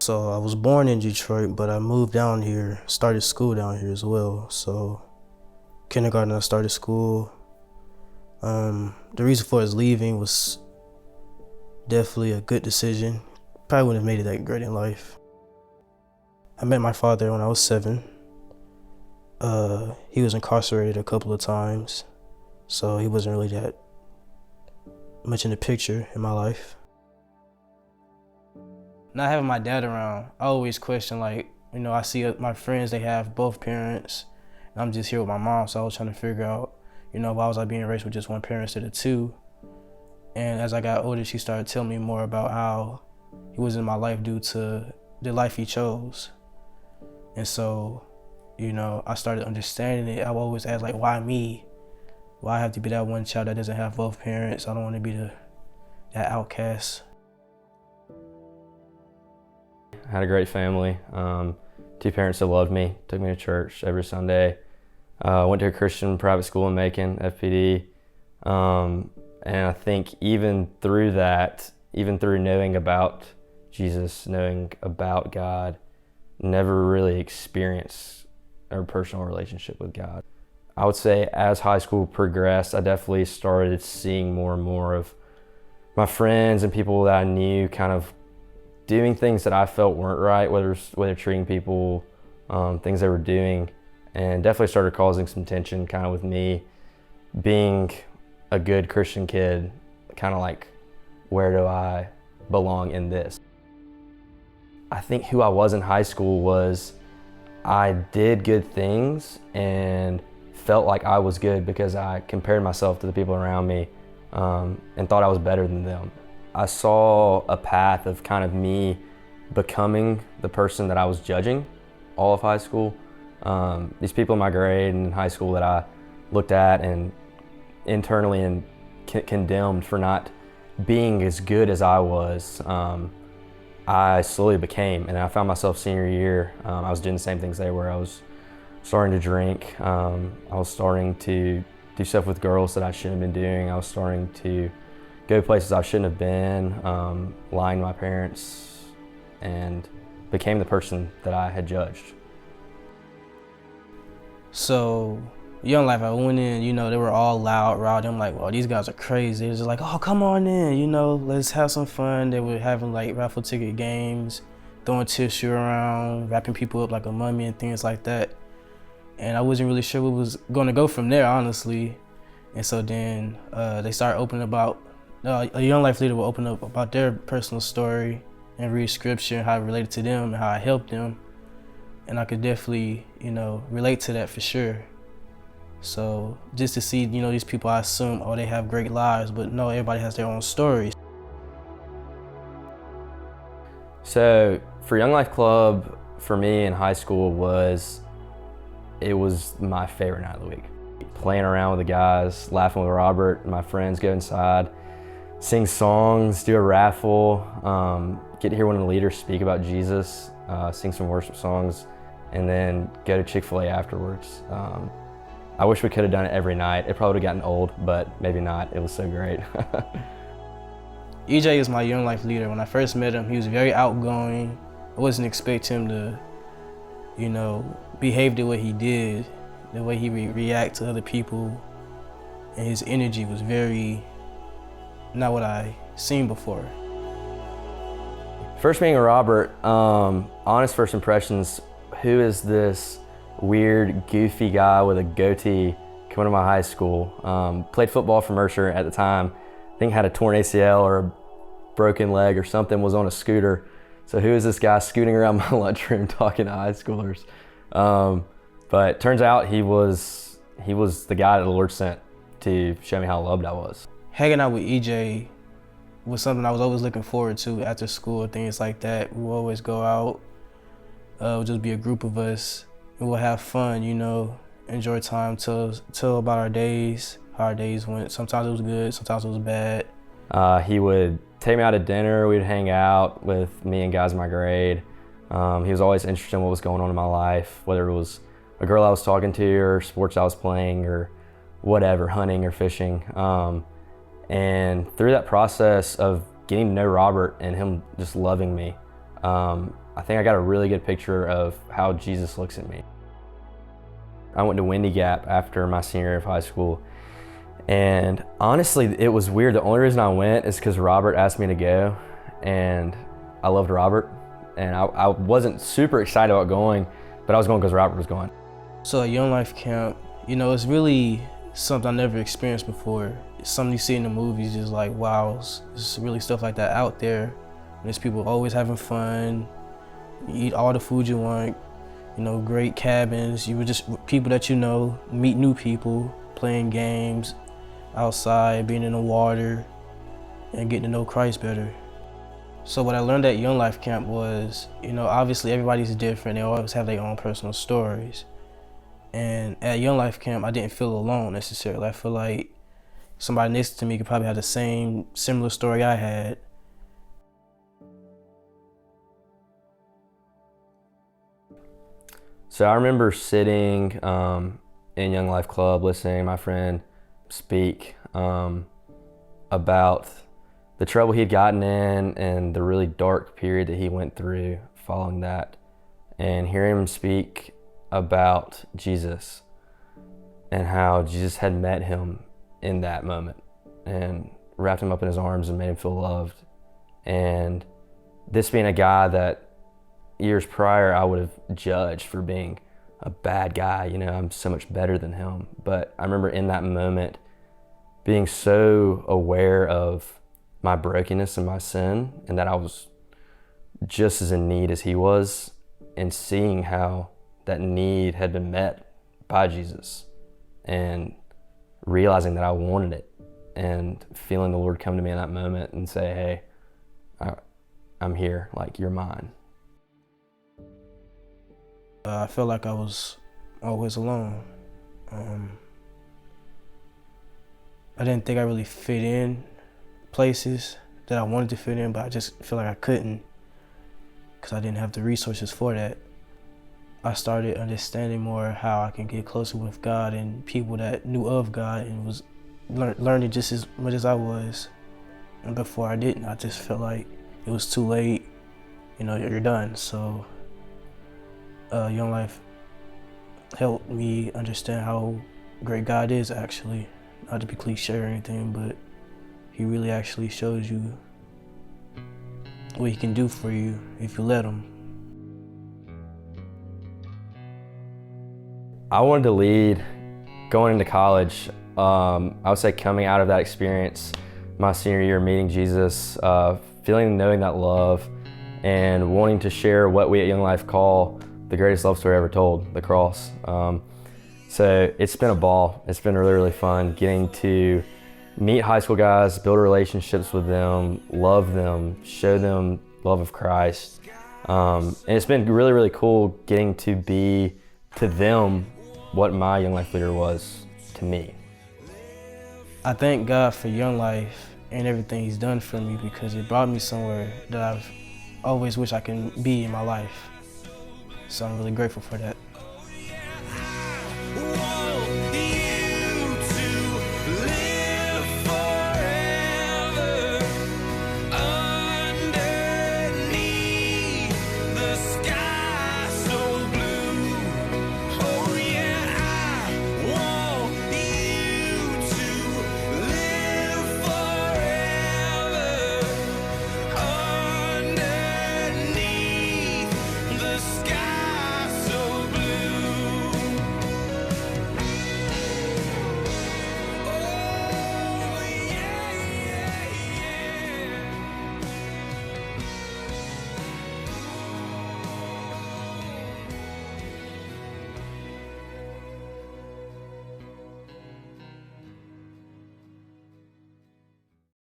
So I was born in Detroit, but I moved down here, started school down here as well. So kindergarten, I started school. The reason for us leaving was definitely a good decision. Probably wouldn't have made it that great in life. I met my father when I was 7. He was incarcerated a couple of times, so he wasn't really that much in the picture in my life. Not having my dad around, I always question, like, I see my friends, they have both parents, and I'm just here with my mom, so I was trying to figure out, why was I being raised with just one parent instead of two? And as I got older, she started telling me more about how he was in my life due to the life he chose. And so, I started understanding it. I would always ask, like, why me? Why I have to be that one child that doesn't have both parents? I don't want to be that outcast. I had a great family. 2 parents that loved me, took me to church every Sunday. Went to a Christian private school in Macon, FPD. And I think even through that, even through knowing about Jesus, knowing about God, never really experienced a personal relationship with God. I would say as high school progressed, I definitely started seeing more and more of my friends and people that I knew kind of doing things that I felt weren't right, whether treating people, things they were doing, and definitely started causing some tension kind of with me being a good Christian kid, kind of like, where do I belong in this? I think who I was in high school was I did good things and felt like I was good because I compared myself to the people around me and thought I was better than them. I saw a path of kind of me becoming the person that I was judging all of high school. These people in my grade and in high school that I looked at and internally and condemned for not being as good as I was, I slowly became, and I found myself senior year. I was doing the same things they were. I was starting to drink. I was starting to do stuff with girls that I shouldn't have been doing. I was starting to go places I shouldn't have been, lying to my parents, and became the person that I had judged. So, Young Life, I went in, they were all loud, rowdy. I'm like, well, these guys are crazy. They was just like, oh, come on in, let's have some fun. They were having like raffle ticket games, throwing tissue around, wrapping people up like a mummy and things like that. And I wasn't really sure what was going to go from there, honestly. And so then they started opening about, a Young Life leader will open up about their personal story and read scripture and how it related to them and how I helped them. And I could definitely, relate to that for sure. So just to see, these people, I assume, oh, they have great lives, but no, everybody has their own stories. So for Young Life Club, for me in high school it was my favorite night of the week. Playing around with the guys, laughing with Robert and my friends, go inside, sing songs, do a raffle, get to hear one of the leaders speak about Jesus, sing some worship songs, and then go to Chick-fil-A afterwards. I wish we could have done it every night. It probably would have gotten old, but maybe not. It was so great. EJ is my Young Life leader. When I first met him, he was very outgoing. I wasn't expecting him to, behave the way he did, the way he react to other people, and his energy was very not what I seen before. First meeting with Robert, honest first impressions, who is this weird, goofy guy with a goatee coming to my high school? Played football for Mercer at the time. I think had a torn ACL or a broken leg or something, was on a scooter. So who is this guy scooting around my lunchroom talking to high schoolers? But turns out he was the guy that the Lord sent to show me how loved I was. Hanging out with EJ was something I was always looking forward to after school, things like that. We would always go out, it would just be a group of us, and we'll have fun, enjoy time, tell about our days, how our days went. Sometimes it was good, sometimes it was bad. He would take me out to dinner, we'd hang out with me and guys in my grade. He was always interested in what was going on in my life, whether it was a girl I was talking to or sports I was playing or whatever, hunting or fishing. And through that process of getting to know Robert and him just loving me, I think I got a really good picture of how Jesus looks at me. I went to Windy Gap after my senior year of high school, and honestly, it was weird. The only reason I went is because Robert asked me to go, and I loved Robert, and I wasn't super excited about going, but I was going because Robert was going. So at Young Life Camp, you know, it's really something I never experienced before. It's something you see in the movies, just like, wow, there's really stuff like that out there. And there's people always having fun. You eat all the food you want, you know, great cabins. You were just people that you know, meet new people, playing games outside, being in the water, and getting to know Christ better. So what I learned at Young Life Camp was, you know, obviously everybody's different. They always have their own personal stories. And at Young Life Camp, I didn't feel alone necessarily. I feel like somebody next to me could probably have the similar story I had. So I remember sitting in Young Life Club, listening to my friend speak about the trouble he'd gotten in and the really dark period that he went through following that, and hearing him speak about Jesus and how Jesus had met him in that moment and wrapped him up in his arms and made him feel loved. And this being a guy that years prior I would have judged for being a bad guy, you know, I'm so much better than him. But I remember in that moment being so aware of my brokenness and my sin, and that I was just as in need as he was, and seeing how that need had been met by Jesus, and realizing that I wanted it, and feeling the Lord come to me in that moment and say, hey, I'm here, like, you're mine. I felt like I was always alone. I didn't think I really fit in places that I wanted to fit in, but I just feel like I couldn't because I didn't have the resources for that. I started understanding more how I can get closer with God and people that knew of God and was learning just as much as I was. And before I didn't, I just felt like it was too late, you know, you're done. So Young Life helped me understand how great God is actually. Not to be cliche or anything, but he really actually shows you what he can do for you if you let him. I wanted to lead going into college. I would say coming out of that experience, my senior year, meeting Jesus, feeling, knowing that love, and wanting to share what we at Young Life call the greatest love story ever told, the cross. So it's been a ball. It's been really, really fun getting to meet high school guys, build relationships with them, love them, show them love of Christ. And it's been really, really cool getting to be to them what my Young Life leader was to me. I thank God for Young Life and everything he's done for me because it brought me somewhere that I've always wished I can be in my life. So I'm really grateful for that.